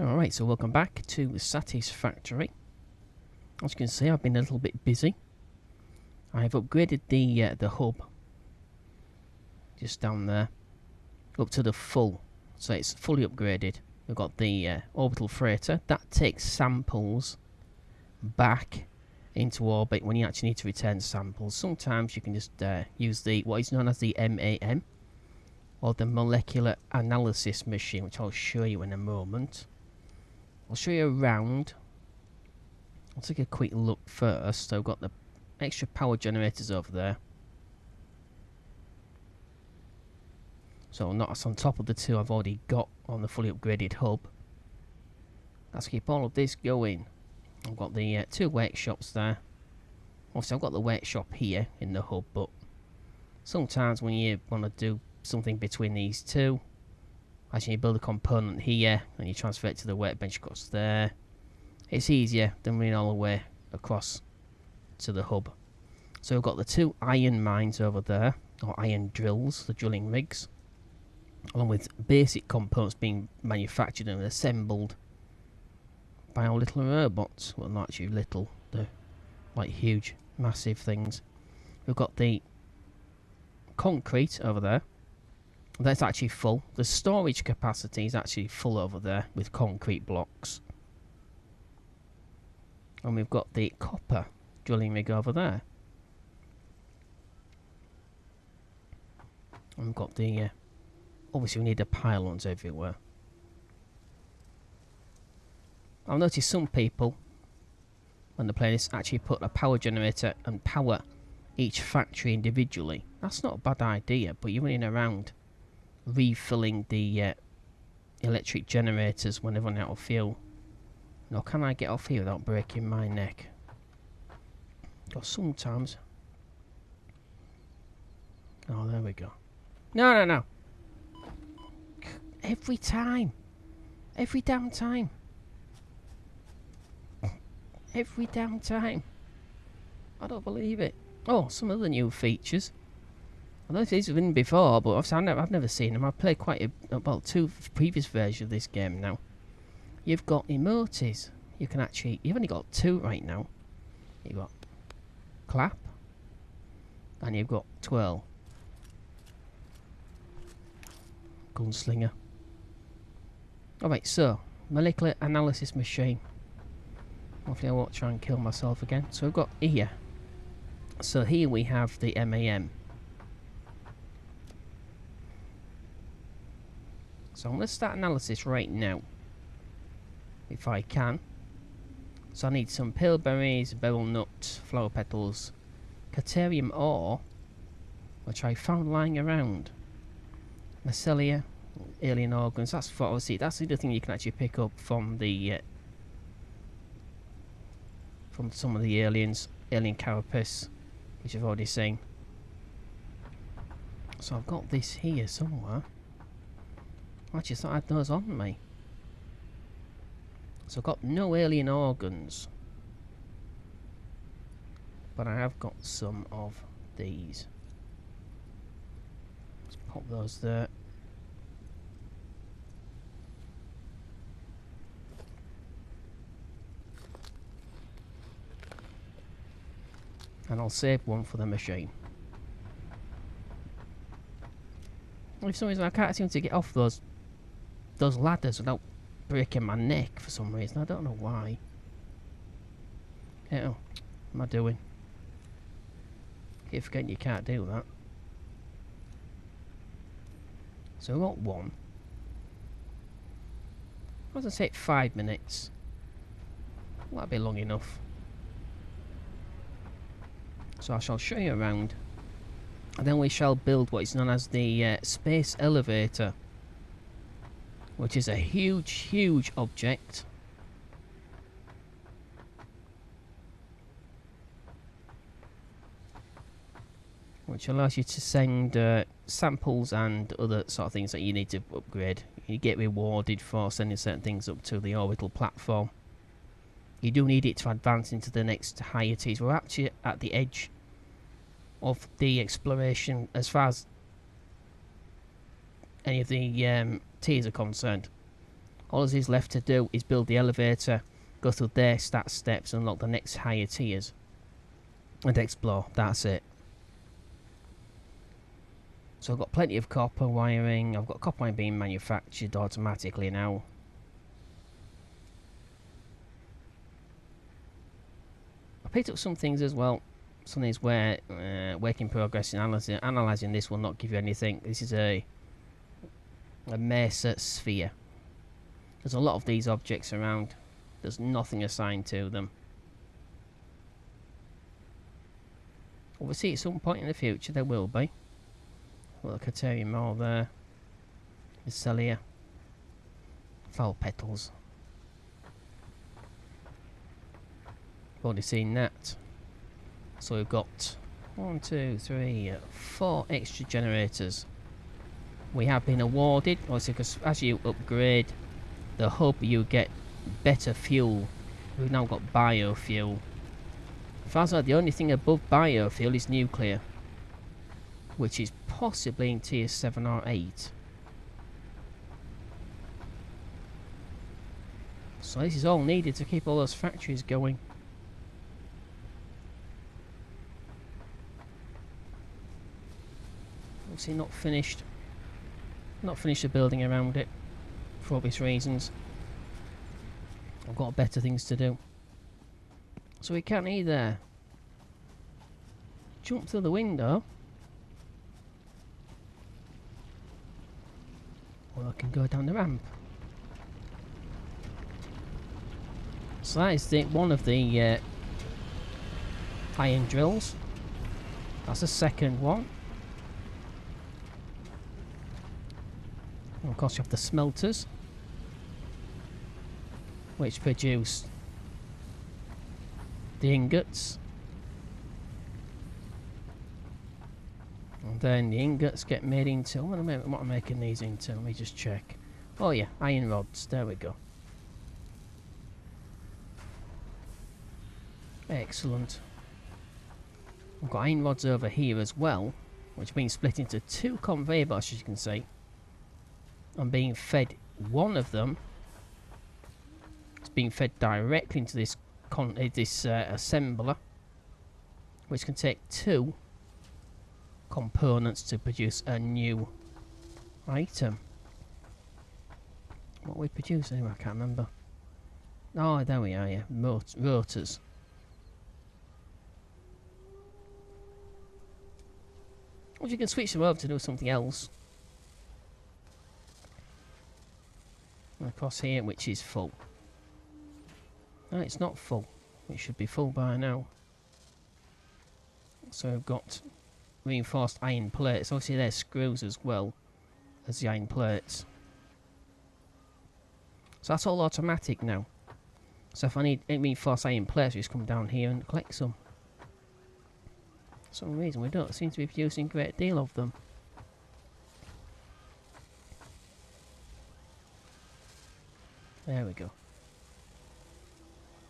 Alright, so welcome back to Satisfactory. As you can see, I've been a little bit busy. I've upgraded the hub, just down there, up to the full. So it's fully upgraded. We've got the orbital freighter. That takes samples back into orbit when you actually need to return samples. Sometimes you can just use what is known as the MAM, or the molecular analysis machine, which I'll show you in a moment. I'll show you around. I'll take a quick look first. So I've got the extra power generators over there. So that's on top of the two I've already got on the fully upgraded hub. Let's keep all of this going. I've got the two workshops there. Obviously I've got the workshop here in the hub, but sometimes when you want to do something between these two, actually you build a component here and you transfer it to the workbench across there. It's easier than running all the way across to the hub. So we've got the two iron mines over there, or iron drills, the drilling rigs, along with basic components being manufactured and assembled by our little robots. Well, not actually little, they're like huge, massive things. We've got the concrete over there. That's actually full. The storage capacity is actually full over there with concrete blocks. And we've got the copper drilling rig over there. And we've got the... obviously we need the pylons everywhere. I've noticed some people, when they're playing this, actually put a power generator and power each factory individually. That's not a bad idea, but you're running around refilling the electric generators when they run out of fuel. Now, can I get off here without breaking my neck? Because sometimes... oh, there we go. No. Every time. Every damn time. Every damn time. I don't believe it. Oh, some other new features. I don't know if these have been before, but I've never seen them. I've played about two previous versions of this game now. You've got emotes. You can actually... you've only got two right now. You've got clap. And you've got twirl. Gunslinger. Alright, so, molecular analysis machine. Hopefully I won't try and kill myself again. So we've got here. So here we have the MAM. So I'm going to start analysis right now, if I can. So I need some pale berries, beryl nuts, flower petals, caterium ore, which I found lying around, mycelia, alien organs. That's for, obviously that's the other thing you can actually pick up from the from some of the aliens, alien carapace, which I've already seen. So I've got this here somewhere. I just thought I had those on me. So I've got no alien organs, but I have got some of these. Let's pop those there. And I'll save one for the machine. For some reason I can't seem to get off those ladders without breaking my neck for some reason. I don't know why. Oh, what am I doing? Keep forgetting you can't do that. So we got one. I was going to say 5 minutes. That'll be long enough. So I shall show you around. And then we shall build what is known as the space elevator, which is a huge object. Which allows you to send samples and other sort of things that you need to upgrade. You get rewarded for sending certain things up to the orbital platform. You do need it to advance into the next higher tiers. We're actually at the edge of the exploration as far as any of the tiers are concerned. All that is left to do is build the elevator, go through their stat steps, and unlock the next higher tiers. And explore. That's it. So I've got plenty of copper wiring. I've got copper wiring being manufactured automatically now. I picked up some things as well. Some things where work in progress and analysing this will not give you anything. This is a Mesa sphere. There's a lot of these objects around. There's nothing assigned to them. Obviously at some point in the future there will be. Well, the Catarium all there. The Celia. Foul petals. Already seen that. So we've got 1, 2, 3, 4 extra generators. We have been awarded, obviously, because as you upgrade the hub, you get better fuel. We've now got biofuel. As far as I know, the only thing above biofuel is nuclear, which is possibly in tier 7 or 8. So this is all needed to keep all those factories going. Obviously not finished the building around it for obvious reasons. I've got better things to do. So we can either jump through the window, or I can go down the ramp. So that is one of the iron drills. That's the second one. And of course you have the smelters, which produce the ingots. And then the ingots get made into... what am I making these into? Let me just check. Oh yeah, iron rods. There we go. Excellent. I've got iron rods over here as well, which have been split into 2 conveyor belts, as you can see. I'm being fed one of them. It's being fed directly into this assembler, which can take 2 components to produce a new item. What we produce anyway, I can't remember. Oh, there we are, yeah. Rotors. Or you can switch them over to do something else. Across here, which is full. No, it's not full. It should be full by now. So we've got reinforced iron plates. Obviously there's screws as well as the iron plates. So that's all automatic now. So if I need reinforced iron plates, I just come down here and collect some. For some reason we don't seem to be producing a great deal of them. There we go. You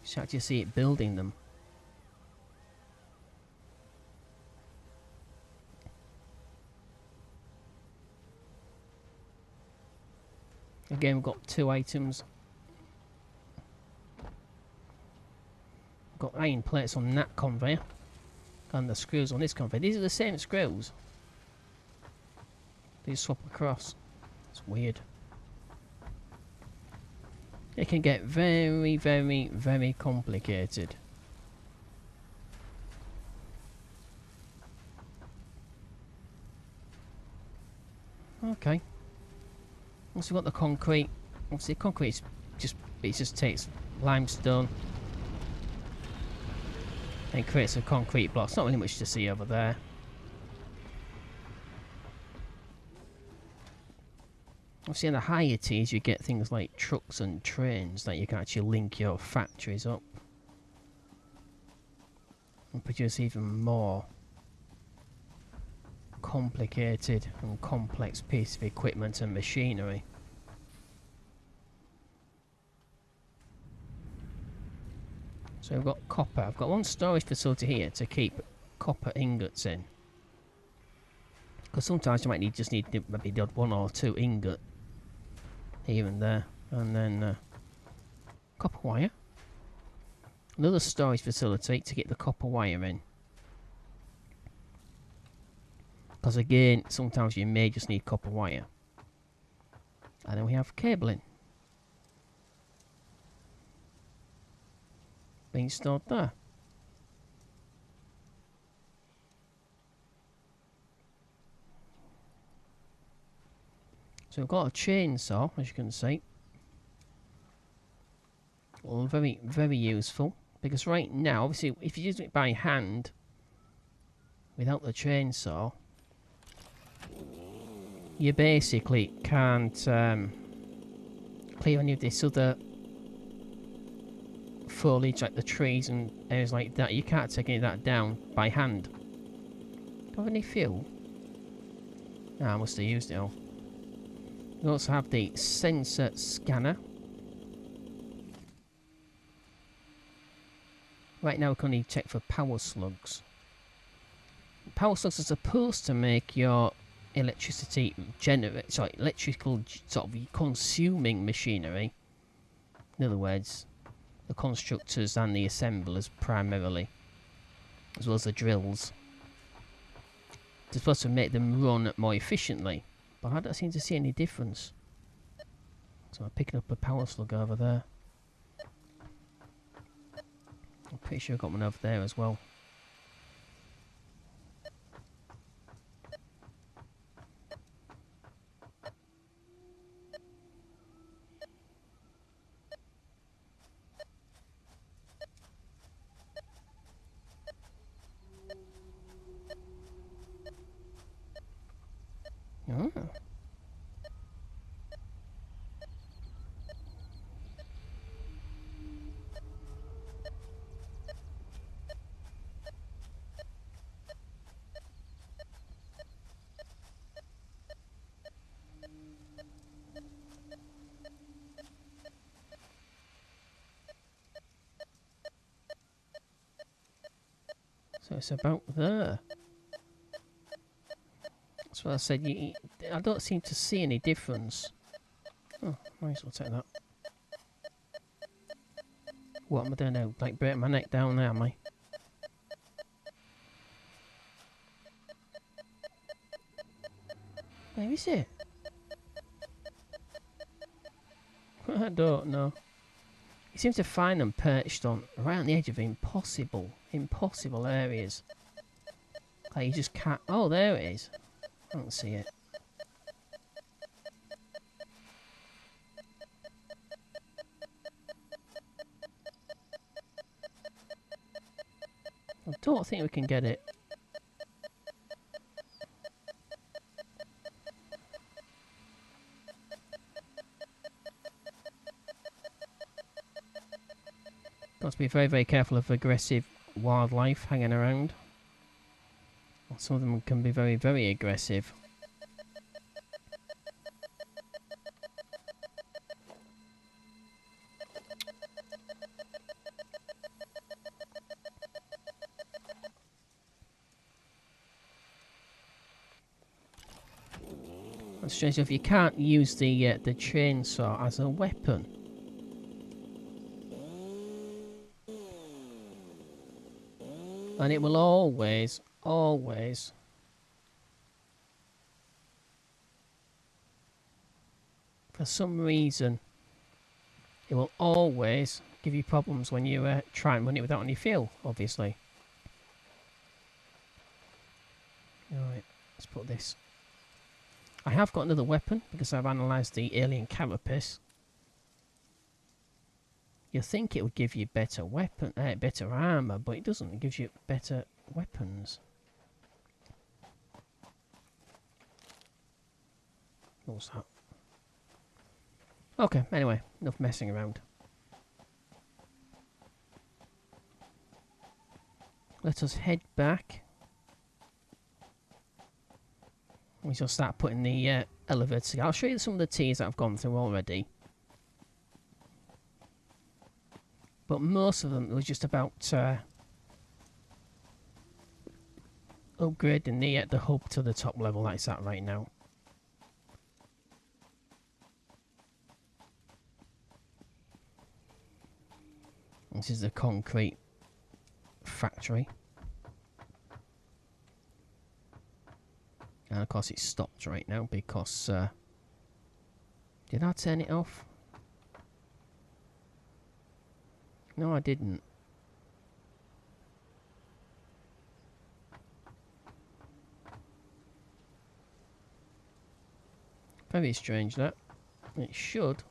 should actually see it building them. Again, we've got 2 items. We've got iron plates on that conveyor. And the screws on this conveyor. These are the same screws. They swap across. It's weird. It can get very, very, very complicated. Okay. Once we've got the concrete, obviously concrete just takes limestone and creates a concrete block. It's not really much to see over there. Obviously in the higher tiers you get things like trucks and trains that you can actually link your factories up and produce even more complicated and complex piece of equipment and machinery. So we've got copper. I've got one storage facility here to keep copper ingots in, because sometimes you might just need maybe the odd 1 or 2 ingot here and there. And then copper wire. Another storage facility to get the copper wire in. Because again, sometimes you may just need copper wire. And then we have cabling. Being stored there. So we've got a chainsaw, as you can see. Well, very, very useful. Because right now, obviously, if you use it by hand, without the chainsaw, you basically can't clear any of this other foliage, like the trees and areas like that. You can't take any of that down by hand. Do I have any fuel? Ah, I must have used it all. We also have the sensor scanner. Right now we can only check for power slugs. Power slugs are supposed to make your electricity generate, sorry, electrical sort of consuming machinery. In other words, the constructors and the assemblers primarily, as well as the drills. They're supposed to make them run more efficiently, but I don't seem to see any difference. So I'm picking up a power slug over there. I'm pretty sure I've got one over there as well. Oh. So it's about there. That's what I said. I don't seem to see any difference. Oh, might as well take that. What am I doing now? Like break my neck down there, am I? Where is it? I don't know. You seem to find them perched on right on the edge of impossible areas. Like you just can't. Oh, there it is. I don't see it. I don't think we can get it. Got to be very, very careful of aggressive wildlife hanging around. Some of them can be very, very aggressive. That's strange if you can't use the chainsaw as a weapon. And it will always, always for some reason, it will always give you problems when you try and run it without any fuel, obviously. Alright, let's put this. I have got another weapon because I've analysed the alien carapace. You think it would give you better better armour, but it doesn't. It gives you better weapons. What was that? Okay, anyway, enough messing around. Let us head back. We shall start putting the elevators together. I'll show you some of the tiers that I've gone through already. But most of them was just about upgrading the hub to the top level that it's at right now. This is the concrete factory. And of course it's stopped right now because... did I turn it off? No, I didn't. Very strange that. It should.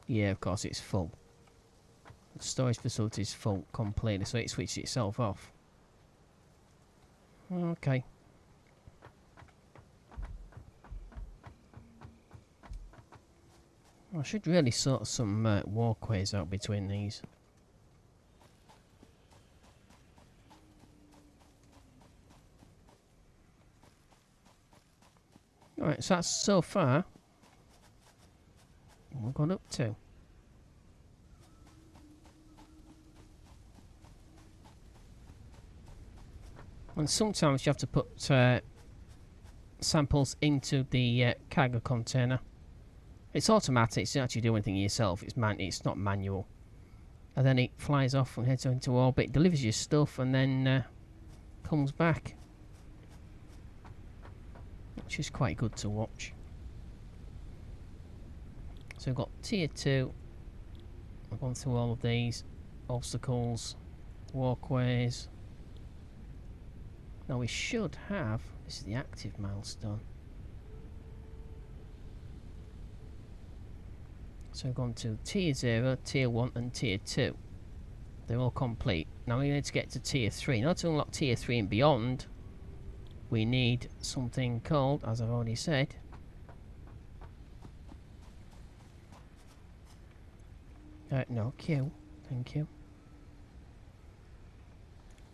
Yeah, of course it's full. The storage facility is full completely, so it switched itself off. Okay. I should really sort some walkways out between these. Alright, so that's so far we've gone up to. And sometimes you have to put samples into the cargo container. It's automatic, so you don't actually do anything yourself. It's not manual. And then it flies off and heads into orbit, delivers your stuff, and then comes back. Which is quite good to watch. So we've got tier 2. I've gone through all of these. Obstacles, walkways. Now we should have... This is the active milestone. So we've gone to tier 0, tier 1 and tier 2. They're all complete. Now we need to get to tier 3. Now to unlock tier 3 and beyond, we need something called, as I've already said, no, Q. Thank you.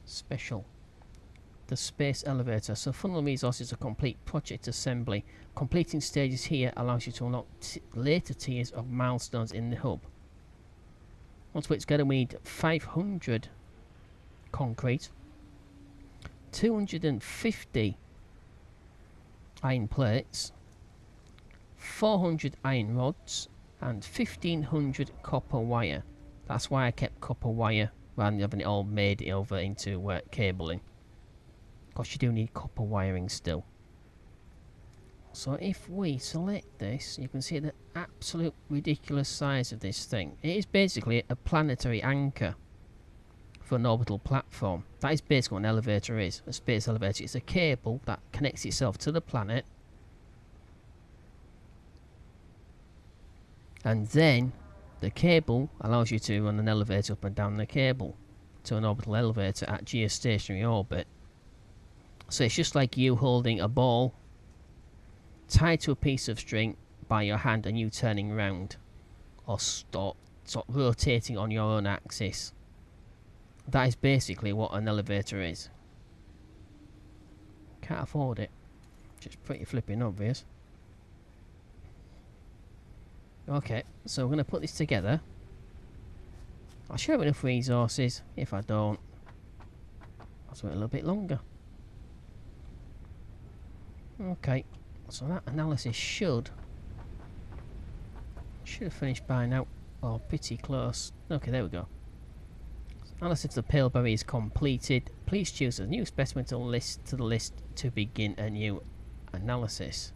Special. The space elevator. So funnel resources are complete project assembly. Completing stages here allows you to unlock later tiers of milestones in the hub. Once we're together, we need 500 concrete, 250 iron plates, 400 iron rods, and 1500 copper wire. That's why I kept copper wire rather than having it all made over into cabling. Because you do need copper wiring still. So if we select this, you can see the absolute ridiculous size of this thing. It is basically a planetary anchor for an orbital platform. That is basically what an elevator is. A space elevator. It's a cable that connects itself to the planet. And then the cable allows you to run an elevator up and down the cable to an orbital elevator at geostationary orbit. So it's just like you holding a ball tied to a piece of string by your hand and you turning round or sort of rotating on your own axis. That is basically what an elevator is. Can't afford it. Just pretty flipping obvious. Okay, so we're going to put this together. I'll show you enough resources. If I don't, I'll do it a little bit longer. Okay, so that analysis should have finished by now. Oh, pretty close. Okay, there we go. Analysis of the pale berry is completed. Please choose a new specimen to the list to begin a new analysis.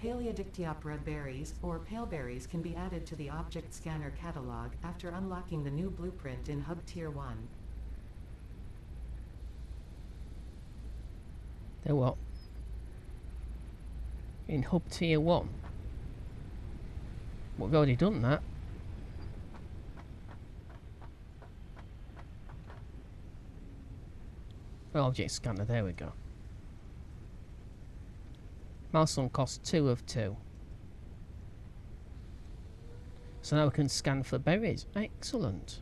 Paleodictyopora berries, or pale berries, can be added to the object scanner catalog after unlocking the new blueprint in Hub Tier 1. They're what? In Hub Tier 1? Well, we've already done that. Object scanner, there we go. Milestone cost 2 of 2. So now we can scan for berries. Excellent.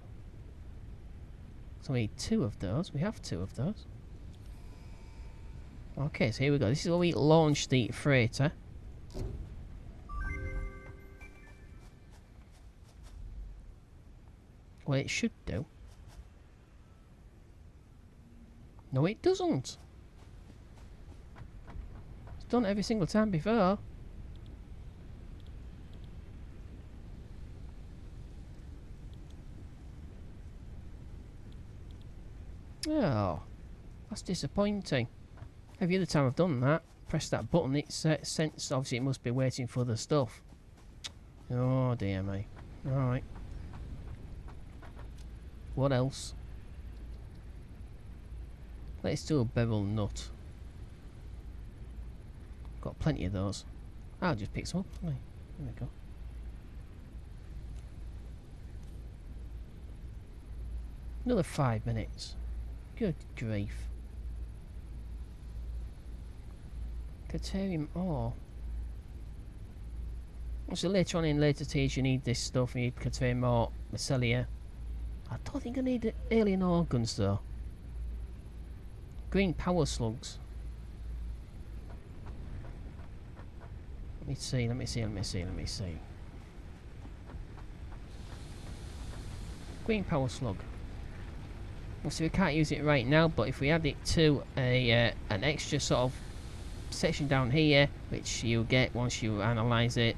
So we need 2 of those. We have 2 of those. Okay, so here we go. This is where we launch the freighter. Well, it should do. No, it doesn't. It's done every single time before. Oh, that's disappointing. Every other time I've done that, press that button, it's sensed. Obviously, it must be waiting for the stuff. Oh dear me. Alright. What else? Let's do a beryl nut. Got plenty of those. I'll just pick some up. There we go. Another 5 minutes. Good grief. Caterium ore. So later on in later stage you need this stuff. You need caterium ore, mycelia. I don't think I need alien organs though. Green power slugs. Let me see. Green power slug. Obviously we can't use it right now, but if we add it to a an extra sort of section down here, which you get once you analyse it,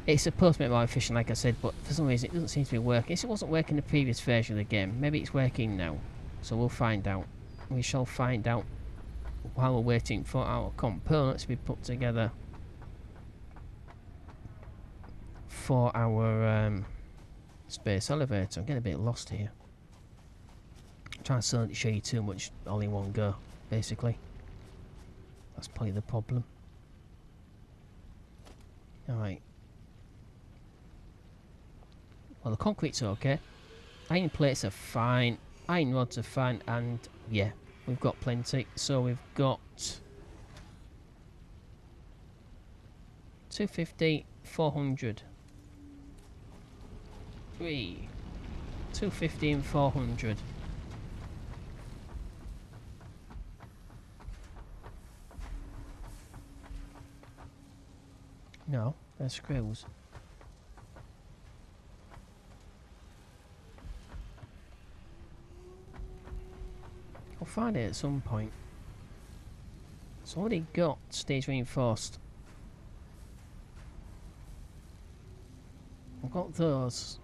it's supposed to be more efficient, like I said, but for some reason it doesn't seem to be working. It wasn't working in the previous version of the game. Maybe it's working now, so we'll find out. We shall find out while we're waiting for our components to be put together for our space elevator. I'm getting a bit lost here. I'm trying to show you too much all in one go, basically. That's probably the problem. Alright. Well, the concrete's okay. Iron plates are fine. Iron rods are fine. And, yeah, we've got plenty. So we've got 250, 400. 250 and 400. No, they're screws. I'll find it at some point. It's already got stage reinforced. I've got those.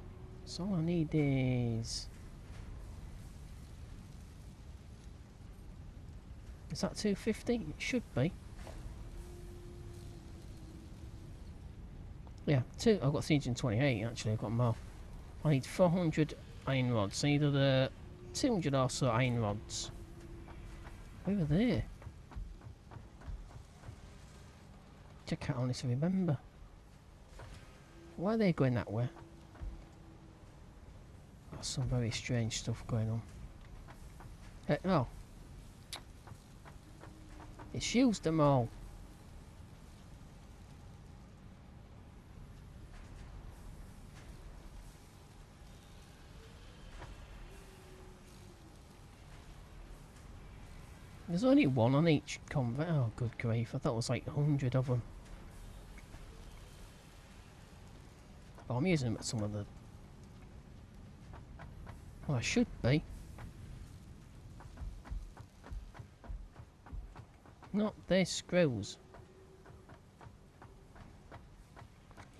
So all I need is... Is that 250? It should be. Yeah, I've got 328 actually, I've got more. I need 400 iron rods, so either the 200 or so iron rods. Over there. I can't honestly remember. Why are they going that way? That's some very strange stuff going on. Oh. It's used them all. There's only one on each conveyor. Oh, good grief. I thought it was like 100 of them. Oh, I'm using them at some of the... Well, I should be. Not their screws.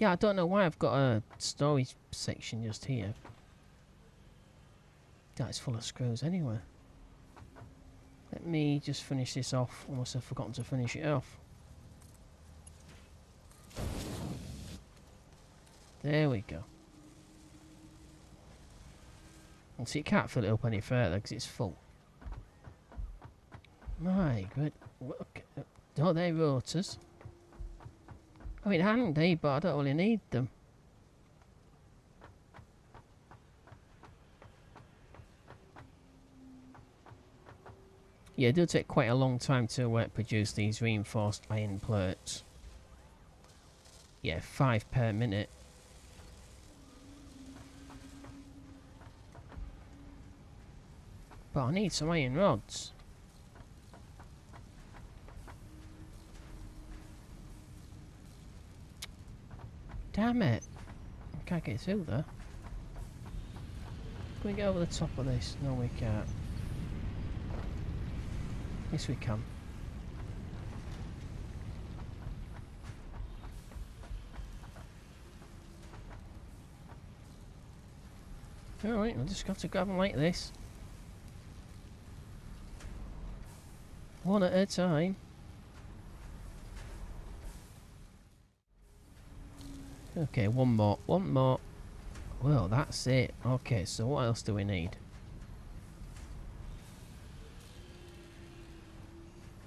Yeah, I don't know why I've got a storage section just here. That's full of screws anyway. Let me just finish this off, unless I've forgotten to finish it off. There we go. Well, see, you can't fill it up any further because it's full. My good. Look. Oh, they're rotors. I mean, handy, but I don't really need them. Yeah, it does take quite a long time to produce these reinforced iron plates. Yeah, 5 per minute. But I need some iron rods. Damn it. I can't get through there. Can we get over the top of this? No, we can't. Yes, we can. Alright, we'll just have to grab them like this. One at a time. Okay, one more. One more. Well, that's it. Okay, so what else do we need?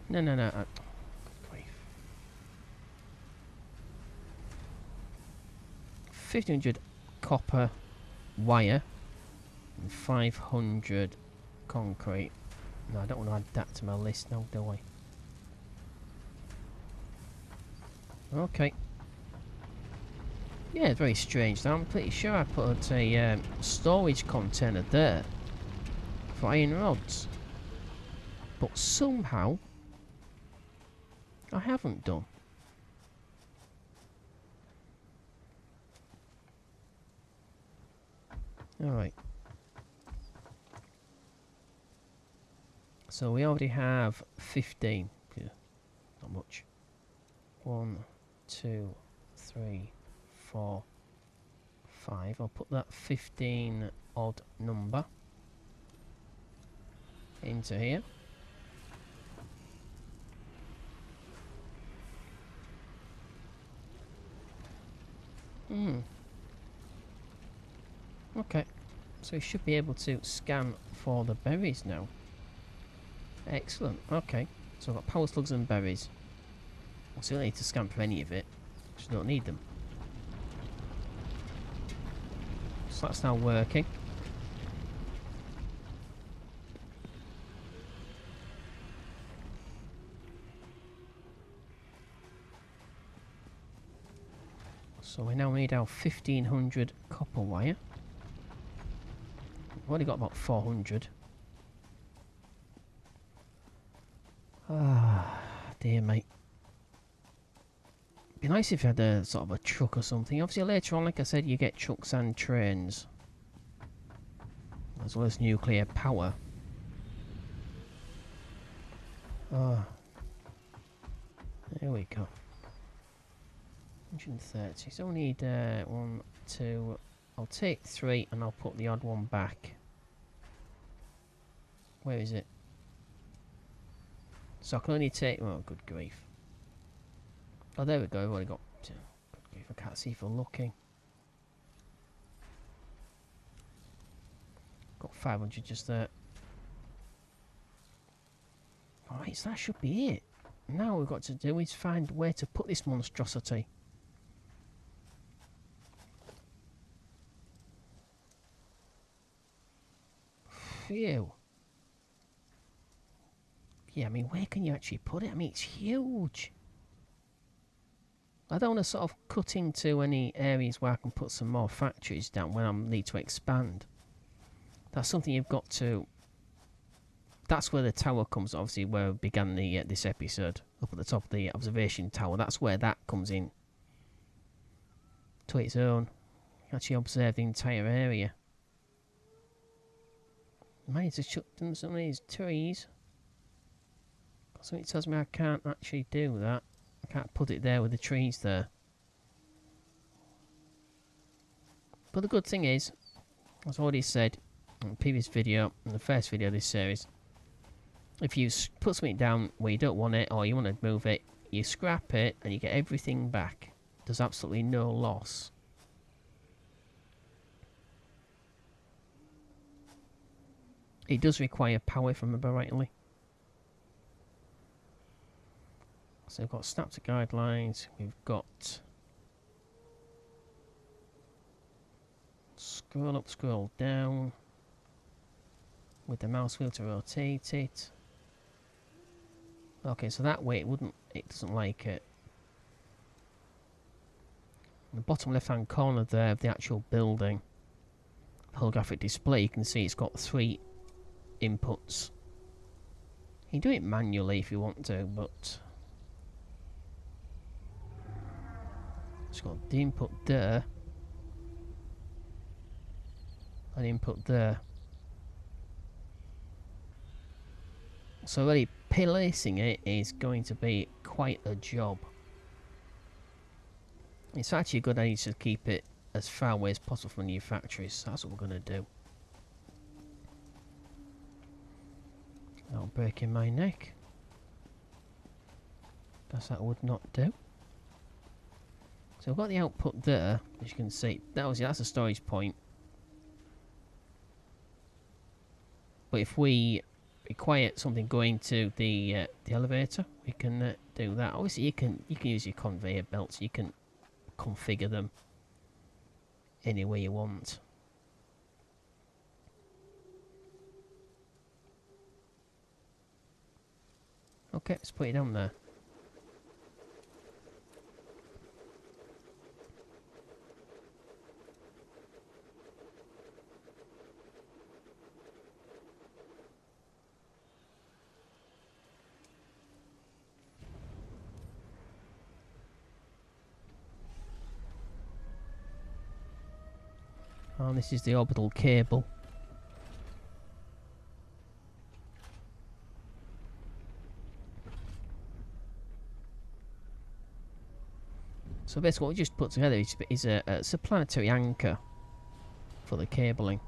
No. Good grief. 1500 copper wire and 500 concrete. No, I don't want to add that to my list now, do I? Okay. Yeah, very strange. I'm pretty sure I put a storage container there for iron rods. But somehow I haven't done. Alright. So we already have 15. Yeah, not much. 1, 2, 3, 4, 5. I'll put that 15 odd number into here. Okay, so we should be able to scan for the berries now. Excellent. Okay, so I've got power slugs and berries. I still need to scan for any of it. Just don't need them. So that's now working. So we now need our 1500 copper wire. We've only got about 400. Ah, dear mate. Be nice if you had a sort of a truck or something. Obviously later on, like I said, you get trucks and trains. As well as nuclear power. Ah. There we go. 130. So we need 1, 2. I'll take 3 and I'll put the odd one back. Where is it? So I can only take... Oh, good grief. Oh, there we go. I've already got... Good grief, I can't see for looking. Got 500 just there. Alright, so that should be it. Now all we've got to do is find where to put this monstrosity. Phew. Yeah, I mean, where can you actually put it? I mean, it's huge. I don't want to sort of cut into any areas where I can put some more factories down when I need to expand. That's something you've got to... That's where the tower comes, obviously, where we began the this episode. Up at the top of the observation tower. That's where that comes in. To its own. You actually observe the entire area. I might need to shut down some of these trees. Something tells me I can't actually do that. I can't put it there with the trees there. But the good thing is, as I already said in the previous video, in the first video of this series, if you put something down where you don't want it or you want to move it, you scrap it and you get everything back. There's absolutely no loss. It does require power, if I remember rightly. So we've got snap to guidelines, we've got scroll up, scroll down with the mouse wheel to rotate it. Okay, so that way it doesn't like it. In the bottom left hand corner there of the actual building, the holographic display, you can see it's got 3 inputs. You can do it manually if you want to, but it's got the input there, and input there. So really placing it is going to be quite a job. It's actually a good idea to keep it as far away as possible from new factories. So that's what we're going to do. Without breaking my neck. That would not do. So we've got the output there, as you can see. That's a storage point. But if we require something going to the elevator, we can do that. Obviously, you can use your conveyor belts. You can configure them any way you want. Okay, let's put it down there. And this is the orbital cable. So basically what we just put together is a planetary anchor for the cabling.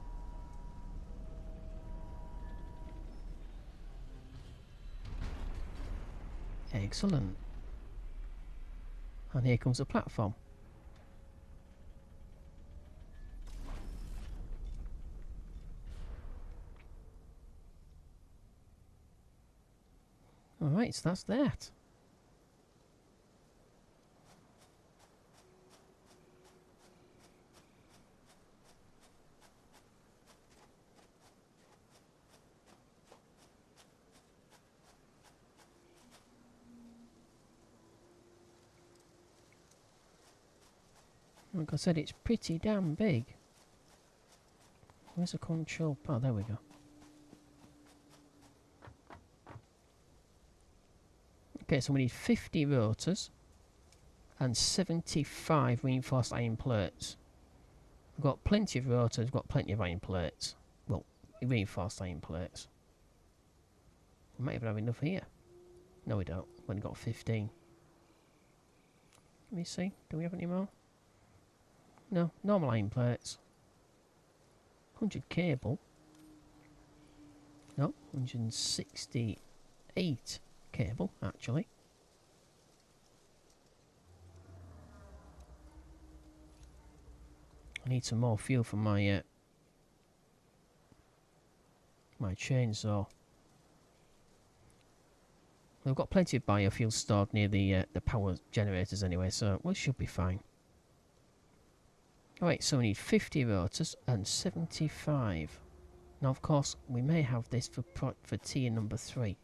Excellent. And here comes the platform. Alright, so that's that. Like I said, it's pretty damn big. Where's the control? Oh, there we go. Okay, so we need 50 rotors and 75 reinforced iron plates. We've got plenty of rotors, we've got plenty of iron plates. Well, reinforced iron plates. We might even have enough here. No, we don't. We've only got 15. Let me see. Do we have any more? No, normal iron plates. 100 cable. No, 168 cable, actually. I need some more fuel for my my chainsaw. We've got plenty of biofuel stored near the power generators anyway, so we should be fine. Alright, so we need 50 rotors and 75. Now, of course, we may have this for tier number 3.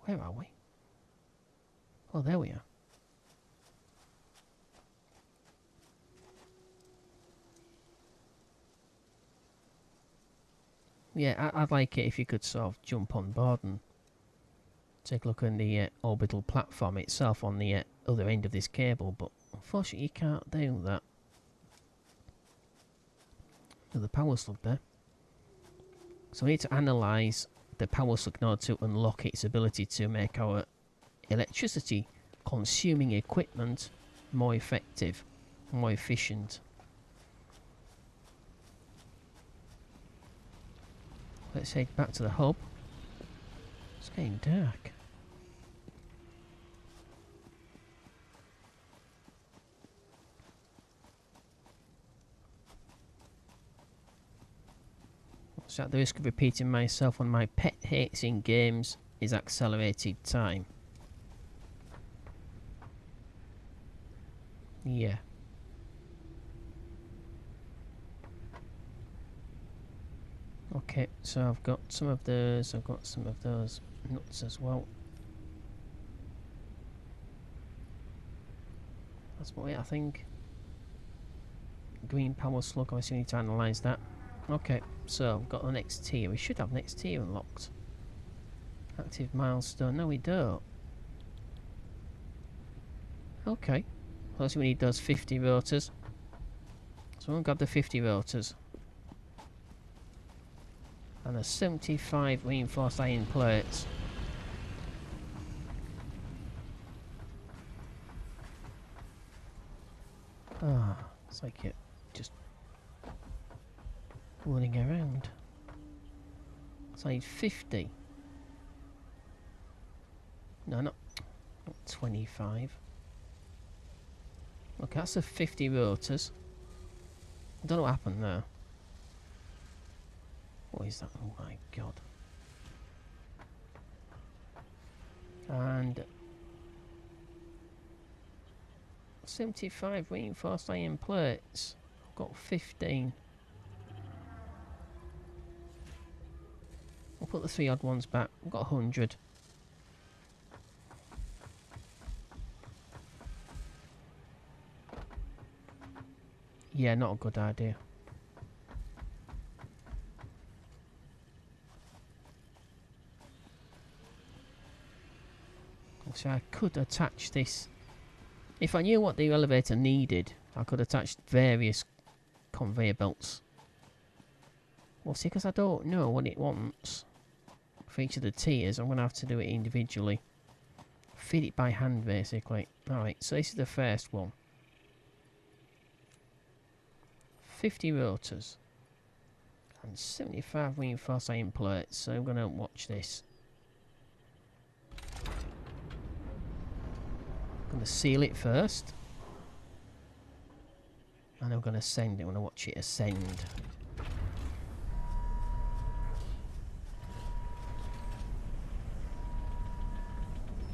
Where are we? Oh, there we are. Yeah, I'd like it if you could sort of jump on board and take a look at the orbital platform itself on the other end of this cable, but unfortunately you can't do that. The power slug there. So we need to analyse the power slug in order to unlock its ability to make our electricity consuming equipment more effective, more efficient. Let's head back to the hub. It's getting dark. So at the risk of repeating myself, one of my pet hates in games is accelerated time. Yeah. Okay, so I've got some of those, I've got some of those nuts as well. That's about it, I think. Green power slug, I still need to analyse that. Okay, so we've got the next tier. We should have next tier unlocked. Active milestone. No, we don't. Okay. Plus we need those 50 rotors. So we'll grab the 50 rotors. And the 75 reinforced iron plates. Ah, it's like it just running around. So I need 50. No, not. 25. Okay, that's a 50 rotors. I don't know what happened there. What is that? Oh my god. And 75 reinforced iron plates. I've got 15. I'll put the 3 odd ones back. I've got 100. Yeah, not a good idea. So I could attach this. If I knew what the elevator needed, I could attach various conveyor belts. Well, see, because I don't know what it wants for each of the tiers, I'm going to have to do it individually. Feed it by hand, basically. Alright, so this is the first one. 50 rotors. And 75 reinforced iron plates. So I'm going to watch this. I'm going to seal it first. And I'm going to send it. I'm going to watch it ascend.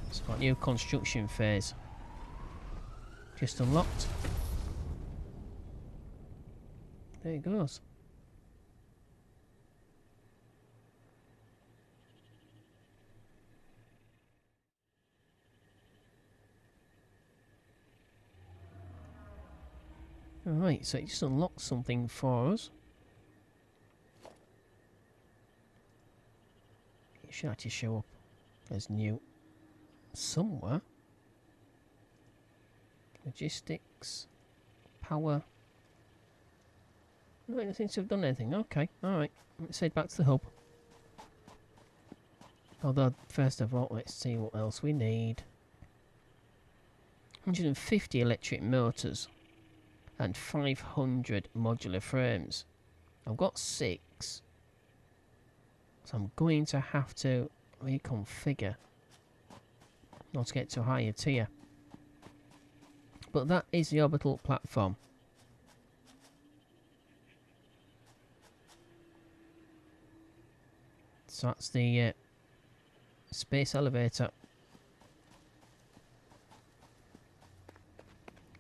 It's got new construction phase. Just unlocked. There it goes. Alright, so it just unlocked something for us. It should actually show up as new somewhere. Logistics. Power. No, it seems to have done anything. Okay, alright. Let's head back to the hub. Although, first of all, let's see what else we need. 150 electric motors. And 500 modular frames. I've got 6. So I'm going to have to reconfigure. Not to get to a higher tier. But that is the orbital platform. So that's the space elevator.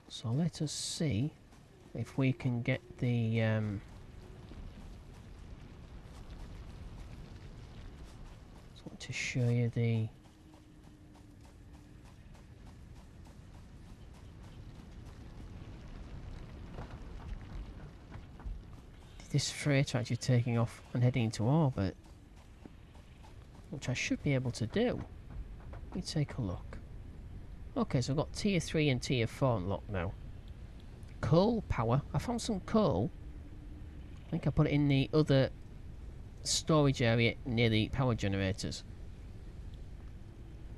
So let us see if we can get the just want to show you the this freighter actually taking off and heading into orbit, which I should be able to do. Let me take a look. Okay, so I've got tier 3 and tier 4 unlocked now. Coal power. I found some coal. I think I put it in the other storage area near the power generators.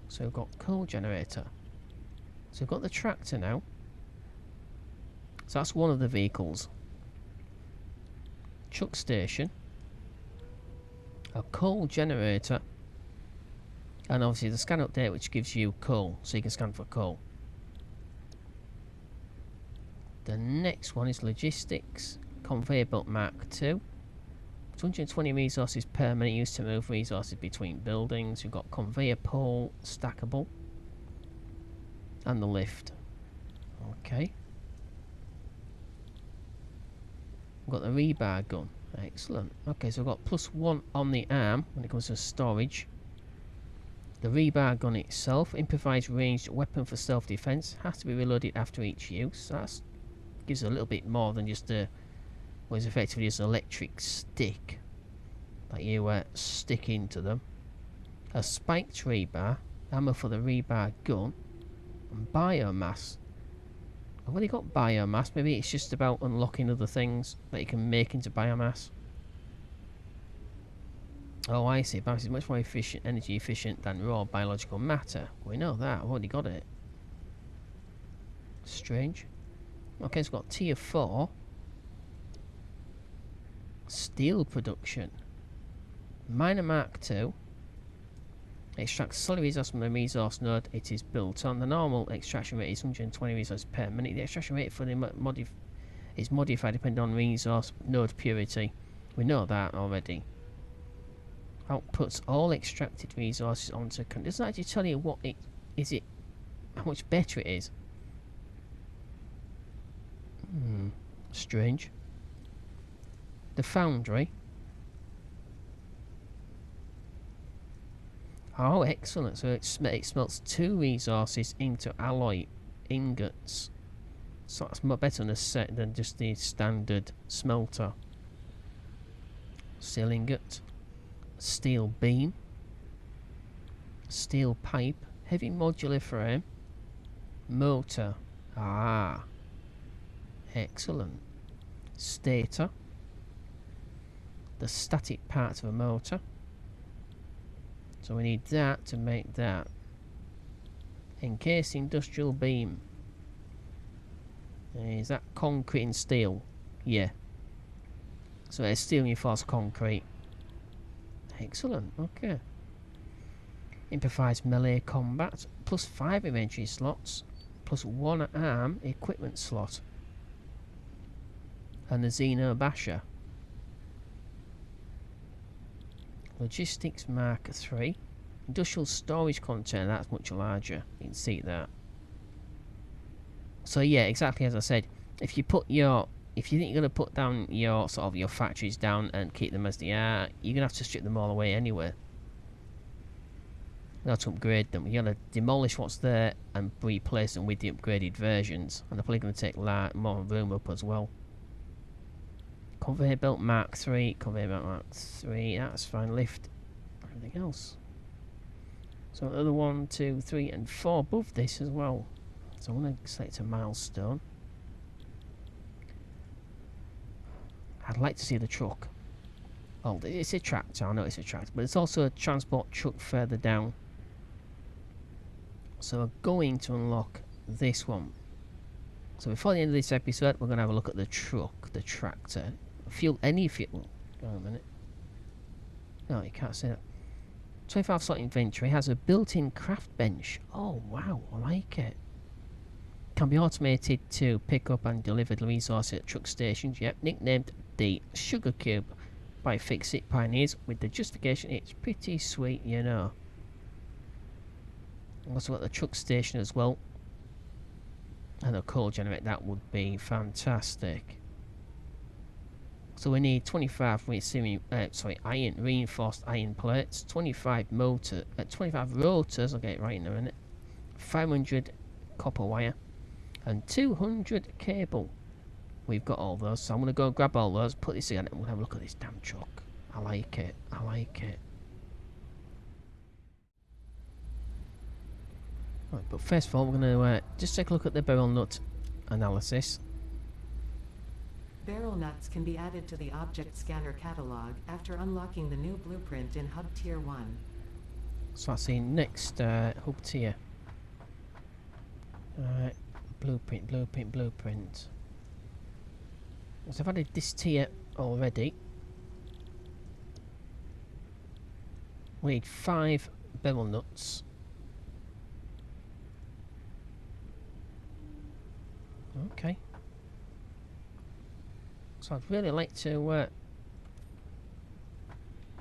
So we've got coal generator. So we've got the tractor now. So that's one of the vehicles. Truck station. A coal generator. And obviously the scan update, which gives you coal, so you can scan for coal. The next one is logistics. Conveyor belt Mark II. 220 resources per minute used to move resources between buildings. You've got conveyor pole, stackable. And the lift. Okay. We've got the rebar gun. Excellent. Okay, so we've got +1 on the arm when it comes to storage. The rebar gun itself, improvised ranged weapon for self-defense, has to be reloaded after each use. That gives a little bit more than just what is effectively just an electric stick that you stick into them. A spiked rebar, ammo for the rebar gun, and biomass. I've already got biomass. Maybe it's just about unlocking other things that you can make into biomass. Oh, I see. Biomass is much more efficient, energy efficient than raw biological matter. We know that. I've already got it. Strange. Okay, so we've got tier 4. Steel production. Miner Mark II. Extracts solid resource from the resource node it is built on. The normal extraction rate is 120 resources per minute. The extraction rate for the is modified depending on resource node purity. We know that already. Outputs all extracted resources onto. Doesn't actually tell you what it is. It how much better it is. Strange. The foundry. Oh, excellent. So it smelts 2 resources into alloy ingots. So that's much better than just the standard smelter. Steel ingot. Steel beam. Steel pipe. Heavy modular frame. Motor. Ah. Excellent. Stator. The static part of a motor. So we need that to make that. Encased industrial beam. Is that concrete and steel? Yeah. So it's steel reinforced concrete. Excellent, okay. Improvised melee combat. Plus 5 inventory slots. Plus 1 arm equipment slot. And the Xeno Basher. Logistics Mark III. Industrial storage container, that's much larger. You can see that. So yeah, exactly as I said, if you think you're going to put down your sort of your factories down and keep them as they are, you're going to have to strip them all away anyway. You have to upgrade them. You're going to demolish what's there and replace them with the upgraded versions. And they're probably going to take more room up as well. Conveyor belt Mark 3, conveyor belt Mark 3, that's fine. Lift, everything else. So another 1, 2, 3 and 4 above this as well. So I'm going to select a milestone. I'd like to see the truck. Oh, it's a tractor, I know it's a tractor, but it's also a transport truck further down. So we're going to unlock this one. So before the end of this episode, we're going to have a look at the truck, the tractor. Any fuel. Hang on a minute. No, you can't say that. 25 slot inventory has a built-in craft bench. Oh wow, I like it. Can be automated to pick up and deliver the resources at truck stations. Yep, nicknamed the Sugar Cube by FICSIT pioneers with the justification it's pretty sweet, you know. Also got the truck station as well. And a coal generator, that would be fantastic. So we need 25 iron reinforced iron plates, 25 rotors. I'll get it right in a minute. 500 copper wire, and 200 cable. We've got all those, so I'm gonna go grab all those, put this in, and we'll have a look at this damn truck. I like it. I like it. Right, but first of all, we're gonna just take a look at the barrel nut analysis. Barrel nuts can be added to the object scanner catalog after unlocking the new blueprint in Hub Tier 1. So that's the next hub tier. Blueprint. So I've added this tier already. We need 5 barrel nuts. Okay. So I'd really like to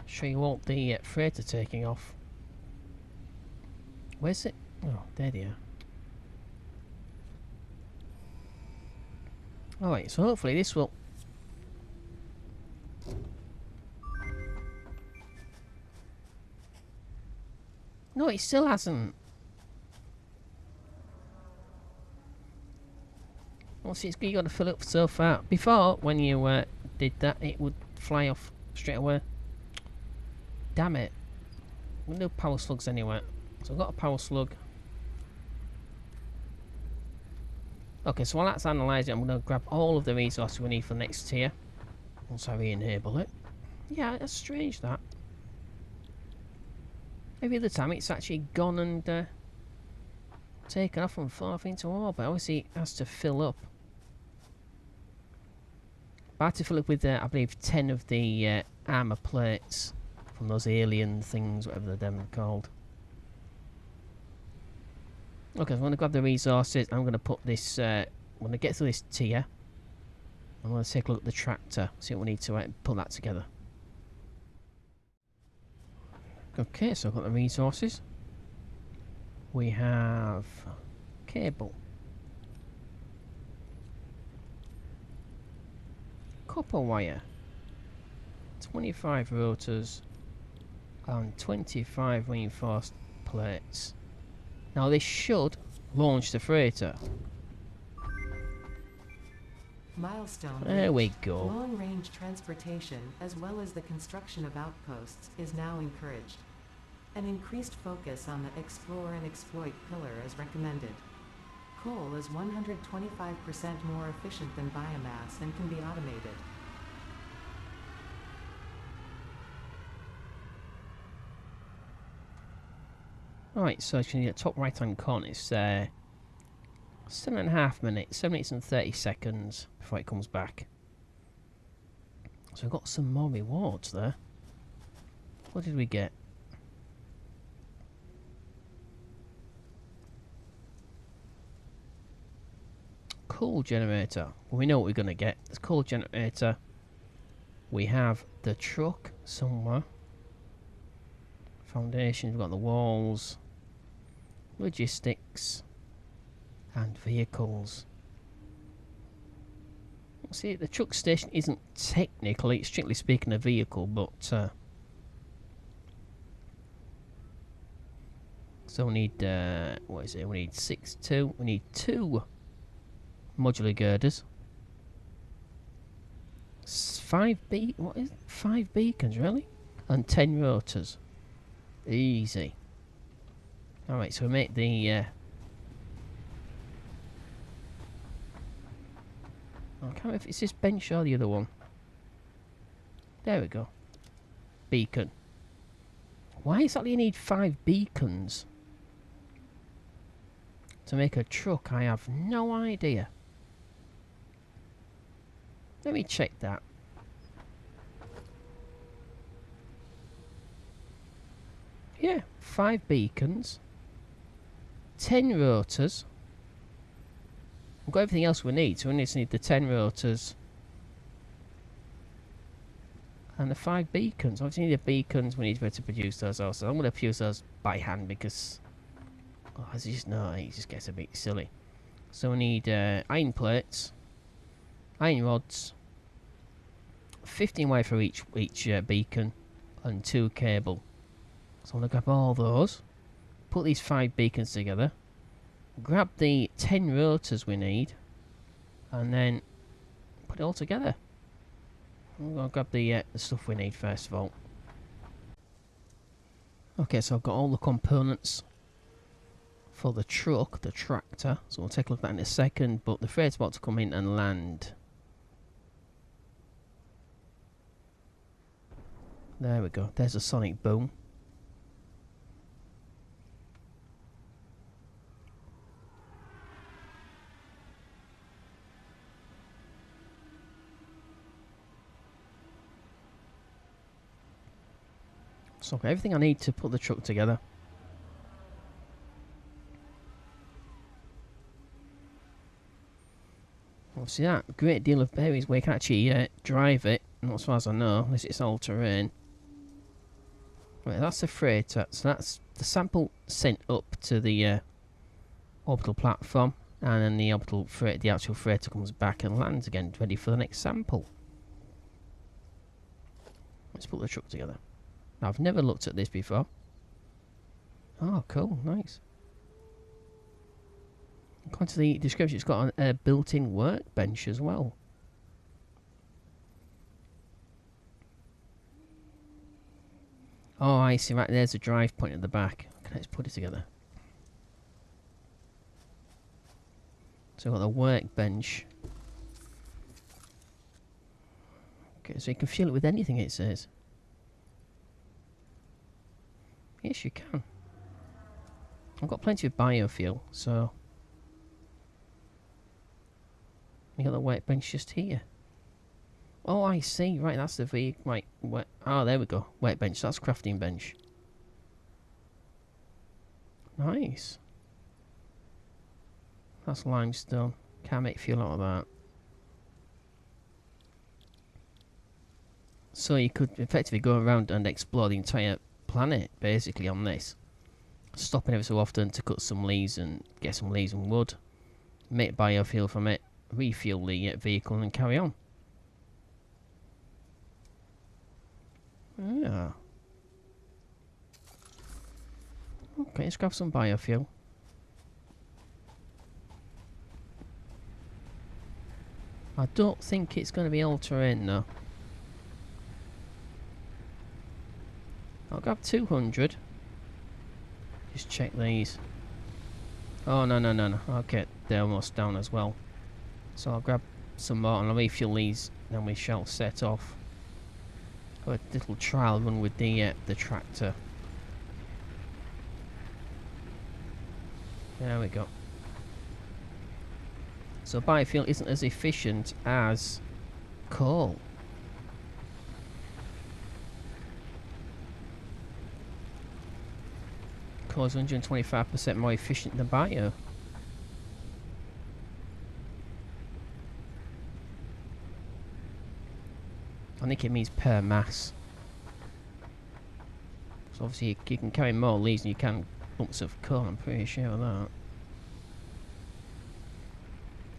show you all the freighter taking off. Where's it? Oh, there they are. Alright, so hopefully this will... No, it still hasn't. What's it's you got to fill up so far? Before, when you did that, it would fly off straight away. Damn it. We'll do power slugs anyway. So I've got a power slug. Okay, so while that's analysing, I'm going to grab all of the resources we need for the next tier. Once I re-enable it. Yeah, that's strange that. Every other time it's actually gone and taken off and fallen off into orbit. Obviously it has to fill up. I had to fill up with, I believe, 10 of the armour plates from those alien things, whatever they're called. Okay, so I'm going to grab the resources. I'm going to put this... I'm going to get through this tier. I'm going to take a look at the tractor. See what we need to put that together. Okay, so I've got the resources. We have... cable. Copper wire. 25 rotors. And 25 reinforced plates. Now this should launch the freighter. Milestone There we reached. go. Long-range transportation, as well as the construction of outposts, is now encouraged. An increased focus on the explore and exploit pillar is recommended. Coal is 125% more efficient than biomass and can be automated. Right, so actually the top right hand corner is 7.5 minutes, 7 minutes and 30 seconds before it comes back. So we've got some more rewards there. What did we get? Coal generator. Well, we know what we're going to get. There's coal generator. We have the truck somewhere. Foundations, we've got the walls. Logistics. And vehicles. See, the truck station isn't technically, strictly speaking, a vehicle, but so we need what is it? We need 2. We need 2 modular girders. 5 beacons, really? And 10 rotors. Easy. Alright, so we make the I can't remember if it's this bench or the other one. There we go. Beacon. Why exactly you need 5 beacons to make a truck? I have no idea. Let me check that. Yeah, 5 beacons. 10 rotors. We've got everything else we need, so we just need the 10 rotors and the 5 beacons. Obviously, we need the beacons, we need to be able to produce those also. I'm going to produce those by hand because, as you just know, it just gets a bit silly. So we need iron plates, iron rods, 15 wire for each beacon, and 2 cable. So I'm going to grab all those, put these 5 beacons together, grab the 10 rotors we need, and then put it all together. I'm going to grab the stuff we need first of all. Okay, so I've got all the components for the truck, the tractor, so we'll take a look at that in a second, but the freight's about to come in and land. There we go, there's a sonic boom. So I've got everything I need to put the truck together. Obviously that great deal of berries where you can actually drive it, not as far as I know, unless it's all terrain. Right, that's the freighter, so that's the sample sent up to the orbital platform, and then the actual freighter comes back and lands again, ready for the next sample. Let's put the truck together. Now, I've never looked at this before. Oh, cool, nice. According to the description, it's got a built-in workbench as well. Oh, I see, right, there's a drive point at the back. Okay, let's put it together. So we've got the workbench. Okay, so you can fuel it with anything, it says. Yes, you can. I've got plenty of biofuel, so... You got the workbench just here. Oh, I see. Right, that's the vehicle. Right, oh, there we go. Workbench. That's crafting bench. Nice. That's limestone. Can't make fuel out of that. So you could effectively go around and explore the entire planet, basically, on this. Stopping every so often to cut some leaves and get some leaves and wood. Make biofuel from it. Refuel the vehicle and carry on. Yeah. Okay, let's grab some biofuel. I don't think it's going to be all terrain though. I'll grab 200. Just check these. Oh, no. Okay, they're almost down as well. So I'll grab some more and I'll refuel these, then we shall set off. Have a little trial run with the tractor. There we go. So biofuel isn't as efficient as coal. Coal is 125% more efficient than bio. I think it means per mass. So obviously you can carry more leaves than you can lumps of coal, I'm pretty sure of that.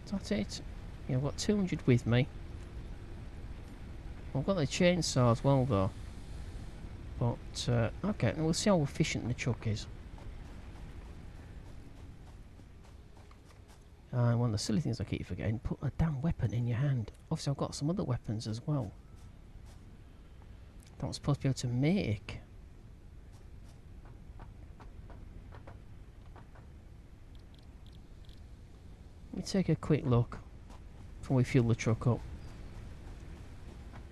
Is that it? Yeah, I've got 200 with me. I've got the chainsaw as well though. But, okay, we'll see how efficient the truck is. And one of the silly things I keep forgetting, put a damn weapon in your hand. Obviously I've got some other weapons as well. That was supposed to be able to make. Let me take a quick look before we fuel the truck up.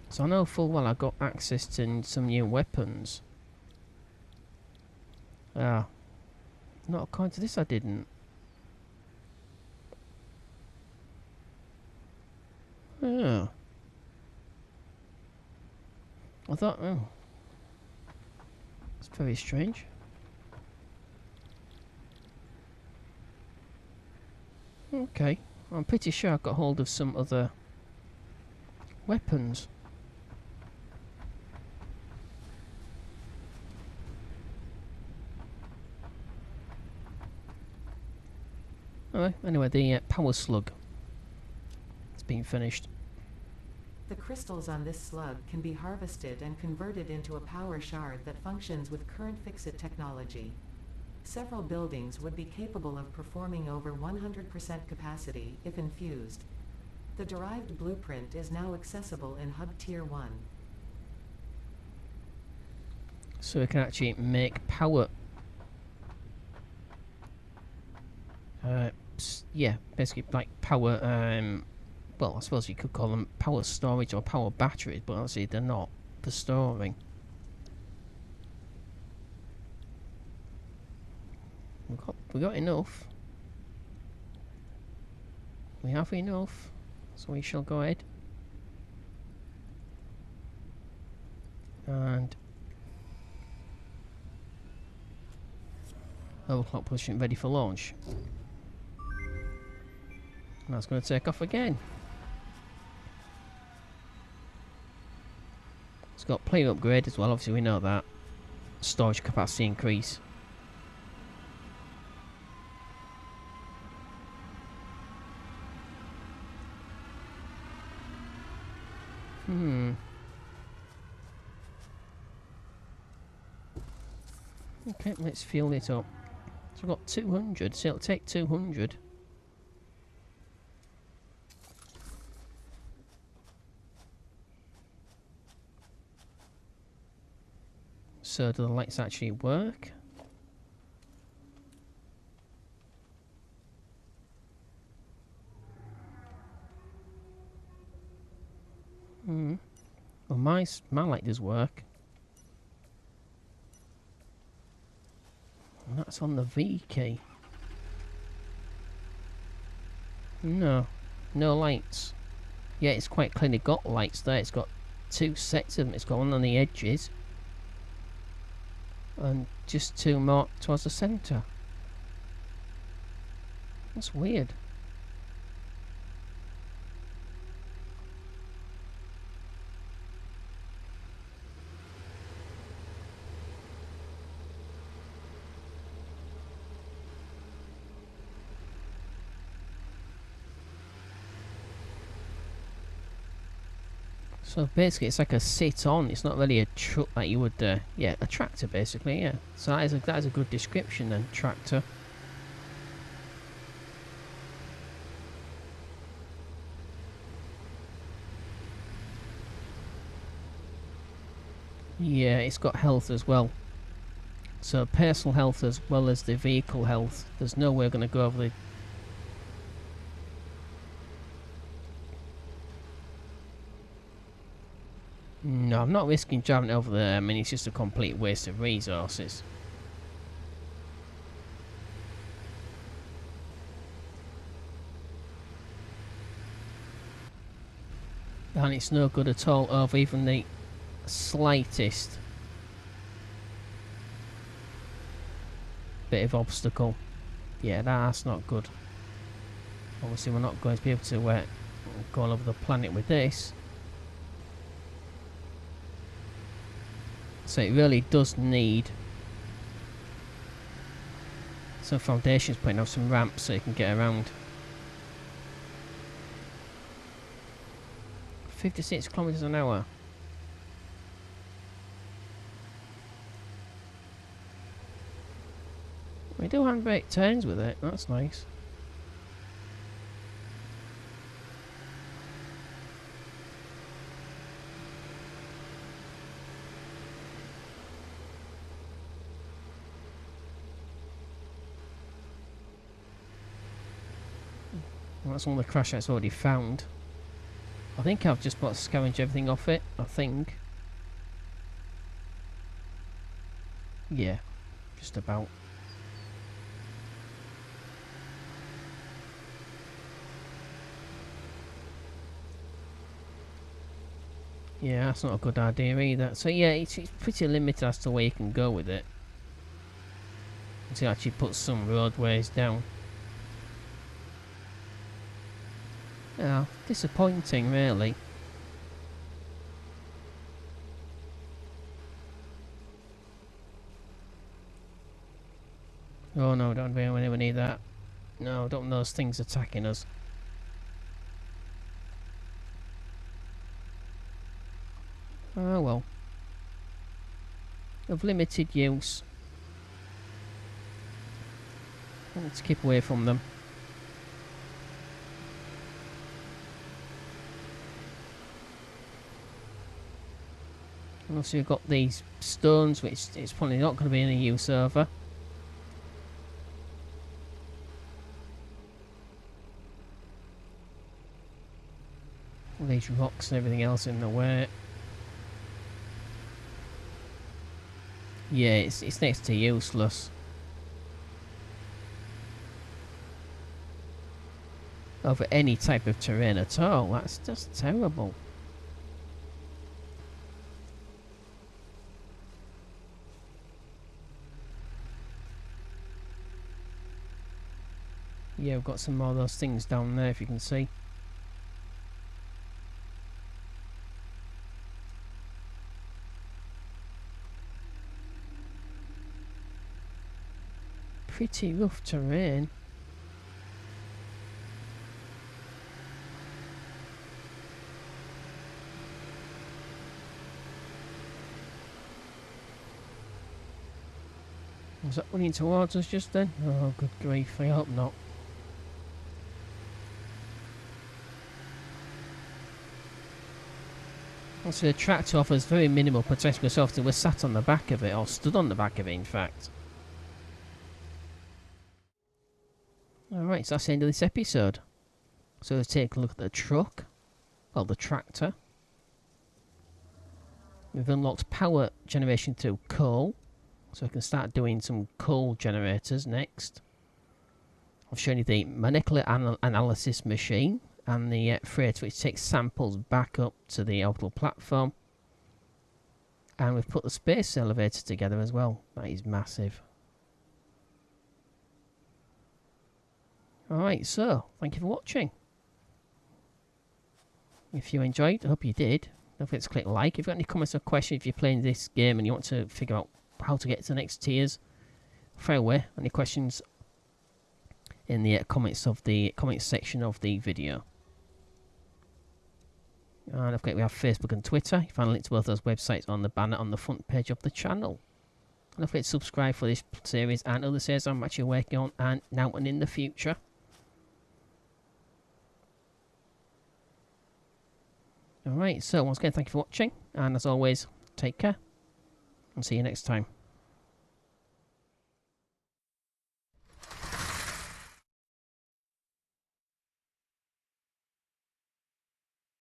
So I know full well I got access to some new weapons. Ah, not according to this I didn't. Oh. I thought, oh. It's very strange. Okay, I'm pretty sure I got hold of some other weapons. Alright, anyway, the power slug. It's been finished. The crystals on this slug can be harvested and converted into a power shard that functions with current FICSIT technology. Several buildings would be capable of performing over 100% capacity if infused. The derived blueprint is now accessible in Hub Tier 1. So we can actually make power. Yeah, basically like power, well, I suppose you could call them power storage or power batteries, but obviously they're not for storing. We got enough. We have enough, so we shall go ahead and overclock position ready for launch. And that's going to take off again. It's got player upgrade as well, obviously we know that. Storage capacity increase. Okay, let's fuel it up. So we've got 200, so it'll take 200. So do the lights actually work? Well, my light does work. And that's on the V key. No lights. Yeah, it's quite clearly got lights there. It's got two sets of them. It's got one on the edges. And just two more towards the centre. That's weird. So basically it's like a sit-on, it's not really a truck that you would, yeah, a tractor basically, yeah. So that is a good description then, tractor. Yeah, it's got health as well. So personal health as well as the vehicle health. There's no way we're going to go over the... No, I'm not risking driving over there. I mean, it's just a complete waste of resources. And it's no good at all over even the slightest bit of obstacle. Yeah, that's not good. Obviously we're not going to be able to go all over the planet with this. So it really does need some foundations putting out some ramps so you can get around. 56 kilometers an hour. We do handbrake turns with it, that's nice. Well, that's all the crash that's already found. I think I've just got to scavenge everything off it, I think. Yeah, just about. Yeah, that's not a good idea either. So yeah, it's pretty limited as to where you can go with it. To actually put some roadways down. Yeah, disappointing really. Oh no, don't we ever need that. No, don't want those things attacking us. Oh well. Of limited use. Let's keep away from them. And also you've got these stones, which it's probably not going to be any use over. All these rocks and everything else in the way. Yeah, it's next to useless. Over any type of terrain at all. That's just terrible. Yeah, we've got some more of those things down there, if you can see. Pretty rough terrain. Was that running towards us just then? Oh, good grief, I hope not. Also, the tractor offers very minimal protection because often we're sat on the back of it, or stood on the back of it, in fact. Alright, so that's the end of this episode. So let's take a look at the truck. Well, the tractor. We've unlocked power generation through coal. So we can start doing some coal generators next. I've shown you the molecular analysis machine and the freighter which takes samples back up to the orbital platform. And we've put the space elevator together as well. That is massive. Alright, so thank you for watching. If you enjoyed, I hope you did. Don't forget to click like. If you've got any comments or questions, if you're playing this game and you want to figure out how to get to the next tiers, fire away. Any questions in the comments section of the video. And don't forget we have Facebook and Twitter. You find a link to both those websites on the banner on the front page of the channel. And don't forget to subscribe for this series and other series I'm actually working on and now and in the future. Alright, so once again, thank you for watching. And as always, take care. And see you next time.